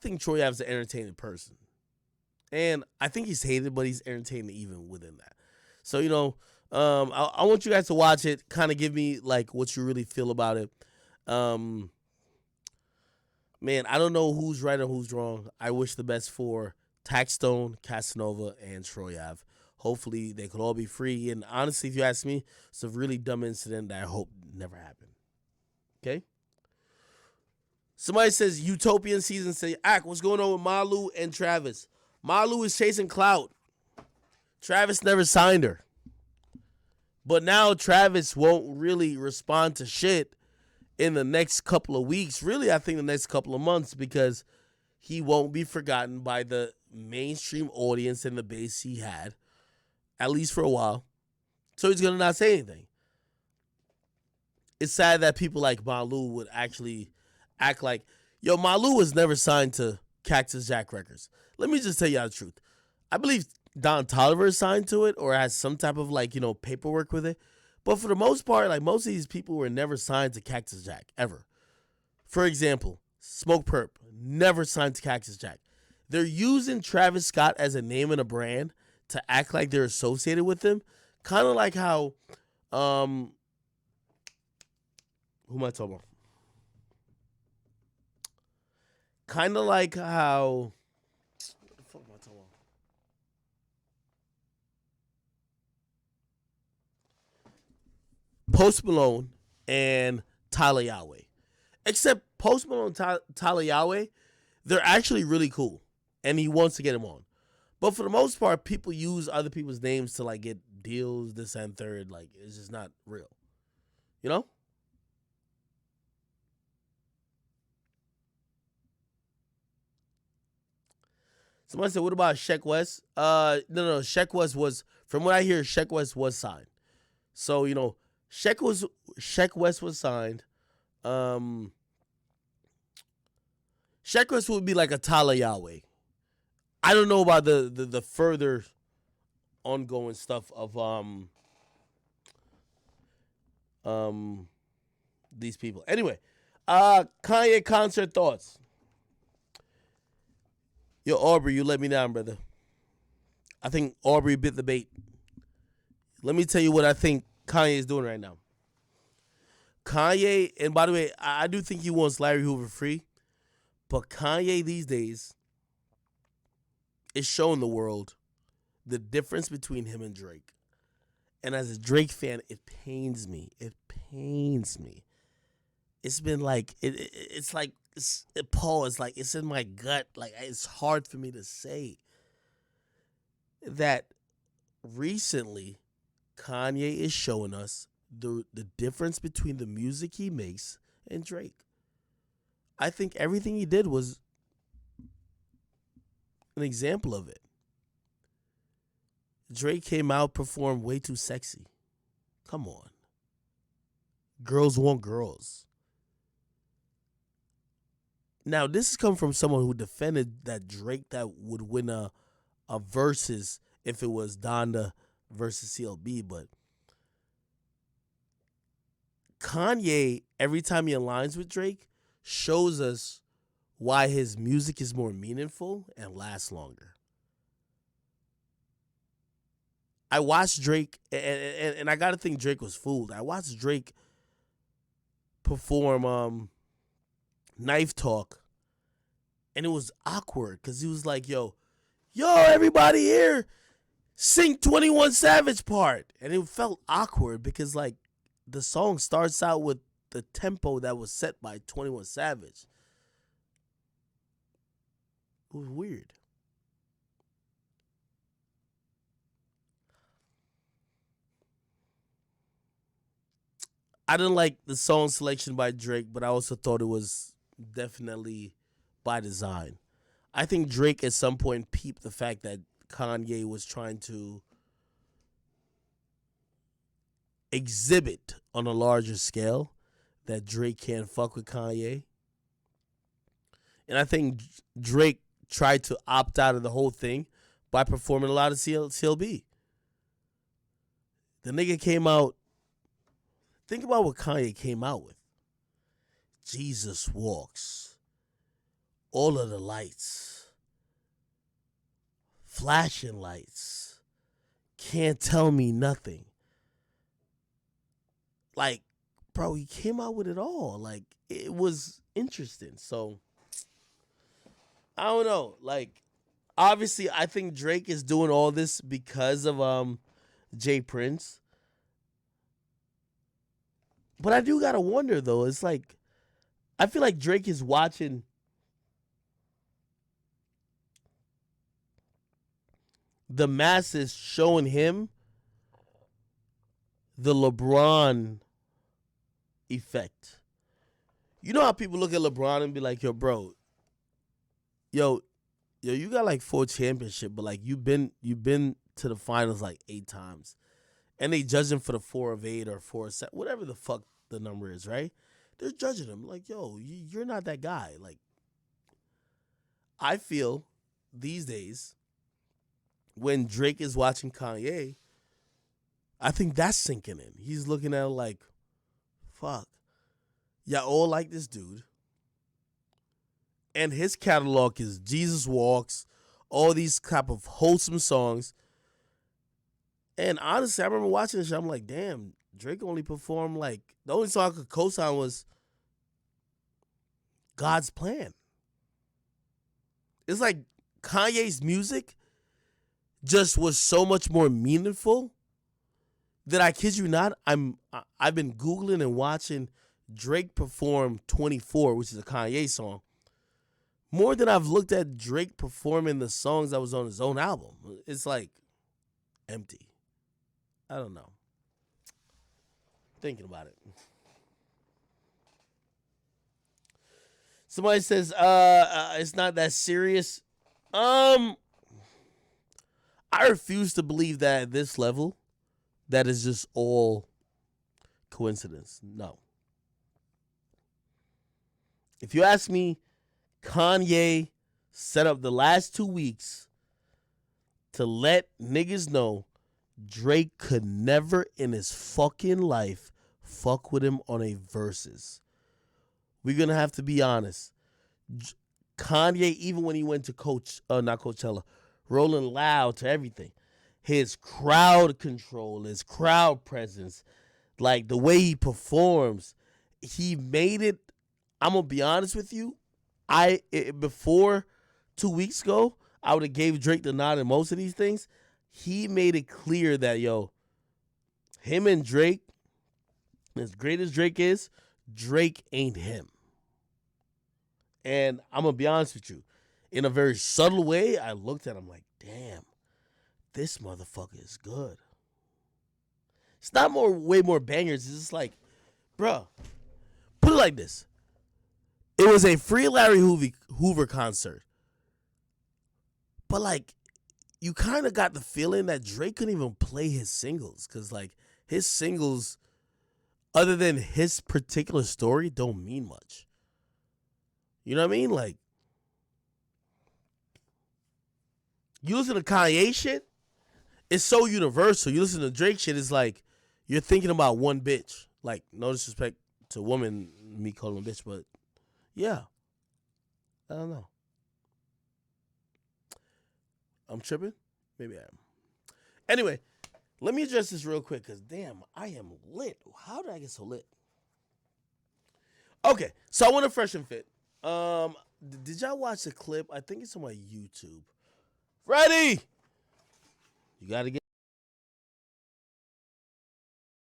think Troy Ave's an entertaining person. And I think he's hated, but he's entertaining even within that. So, I want you guys to watch it, kind of give me like what you really feel about it. Um, Man, I don't know who's right or who's wrong. I wish the best for Taxstone, Casanova, and Troy Ave. Hopefully, they could all be free. And honestly, if you ask me, it's a really dumb incident that I hope never happened. Okay? Somebody says Utopian season. Say, what's going on with Malu and Travis? Malu is chasing clout. Travis never signed her. But now Travis won't really respond to shit in the next couple of weeks. Really, I think the next couple of months, because he won't be forgotten by the mainstream audience and the base he had, at least for a while. So he's going to not say anything. It's sad that people like Malu would actually act like, yo, Malu was never signed to Cactus Jack Records. Let me just tell you the truth. I believe Don Tolliver is signed to it or has some type of paperwork with it. But for the most part, like most of these people were never signed to Cactus Jack, ever. For example, Smoke Perp, never signed to Cactus Jack. They're using Travis Scott as a name and a brand to act like they're associated with him. Kind of like how, who am I talking about? Kind of like how, what the fuck am I talking about? Post Malone and Tyler Yahweh. Except Post Malone and Tyler Yahweh, they're actually really cool. And he wants to get him on. But for the most part, people use other people's names to like get deals, this and third. Like, it's just not real. You know? Somebody said, what about Sheck West? No. Sheck West was, from what I hear, Sheck West was signed. So, Sheck West was signed. Sheck West would be like a Tyler Yahweh. I don't know about the further ongoing stuff of these people. Anyway, Kanye concert thoughts. Yo, Aubrey, you let me down, brother. I think Aubrey bit the bait. Let me tell you what I think Kanye is doing right now. Kanye, and by the way, I do think he wants Larry Hoover free, but Kanye these days is showing the world the difference between him and Drake. And as a Drake fan, it pains me. It pains me. It's been like, it's like, Paul, it's like, it's in my gut. Like, it's hard for me to say that recently Kanye is showing us the difference between the music he makes and Drake. I think everything he did was an example of it. Drake came out, performed Way Too Sexy. Come on. Girls want girls. Now, this has come from someone who defended that Drake that would win a versus if it was Donda versus CLB, but Kanye, every time he aligns with Drake, shows us why his music is more meaningful and lasts longer. I watched Drake, and I gotta think Drake was fooled. I watched Drake perform Knife Talk, and it was awkward because he was like, yo, everybody here, sing 21 Savage part. And it felt awkward because, like, the song starts out with the tempo that was set by 21 Savage. It was weird. I didn't like the song selection by Drake, but I also thought it was definitely by design. I think Drake at some point peeped the fact that Kanye was trying to exhibit on a larger scale that Drake can't fuck with Kanye. And I think Drake tried to opt out of the whole thing by performing a lot of CLB. The nigga came out. Think about what Kanye came out with. Jesus Walks. all of the lights, flashing lights, can't tell me nothing. Like, bro, he came out with it all. Like, it was interesting. So, I don't know. Like, obviously, I think Drake is doing all this because of Jay Prince. But I do gotta wonder though. It's like I feel like Drake is watching the masses showing him the LeBron effect. You know how people look at LeBron and be like, "Yo, bro, yo, you got like 4 championships, but like you've been to the finals like 8 times." And they judge him for the 4 of 8 or 4 of 7, whatever the fuck the number is, right? They're judging him like, yo, you're not that guy. Like, I feel these days when Drake is watching Kanye, I think that's sinking in. He's looking at it like, fuck, y'all all like this dude. And his catalog is Jesus Walks, all these type of wholesome songs. And honestly, I remember watching this shit. I'm like, damn, Drake only performed like, the only song I could co-sign was God's Plan. It's like Kanye's music just was so much more meaningful that I kid you not, I've been Googling and watching Drake perform 24, which is a Kanye song, more than I've looked at Drake performing the songs that was on his own album. It's like empty. I don't know. Thinking about it. Somebody says, it's not that serious. I refuse to believe that at this level, that is just all coincidence. No. If you ask me, Kanye set up the last 2 weeks to let niggas know Drake could never in his fucking life fuck with him on a versus. We're going to have to be honest. Kanye, even when he went to not Coachella, Rolling Loud to everything, his crowd control, his crowd presence, like the way he performs, he made it. I'm going to be honest with you. Before 2 weeks ago, I would have gave Drake the nod in most of these things. He made it clear that, yo, him and Drake, as great as Drake is, Drake ain't him. And I'm going to be honest with you. In a very subtle way, I looked at him like, damn, this motherfucker is good. It's not way more bangers. It's just like, bruh, put it like this. It was a Free Larry Hoover concert. But like, you kind of got the feeling that Drake couldn't even play his singles. Because like, his singles, other than his particular story, don't mean much. You know what I mean? Like, you listen to Kanye shit, it's so universal. You listen to Drake shit, it's like you're thinking about one bitch. Like, no disrespect to women, me calling them bitch, but yeah. I don't know. I'm tripping? Maybe I am. Anyway, let me address this real quick because, damn, I am lit. How did I get so lit? Okay, so I want to fresh and fit. Did y'all watch the clip? I think it's on my YouTube. Freddie! You got to get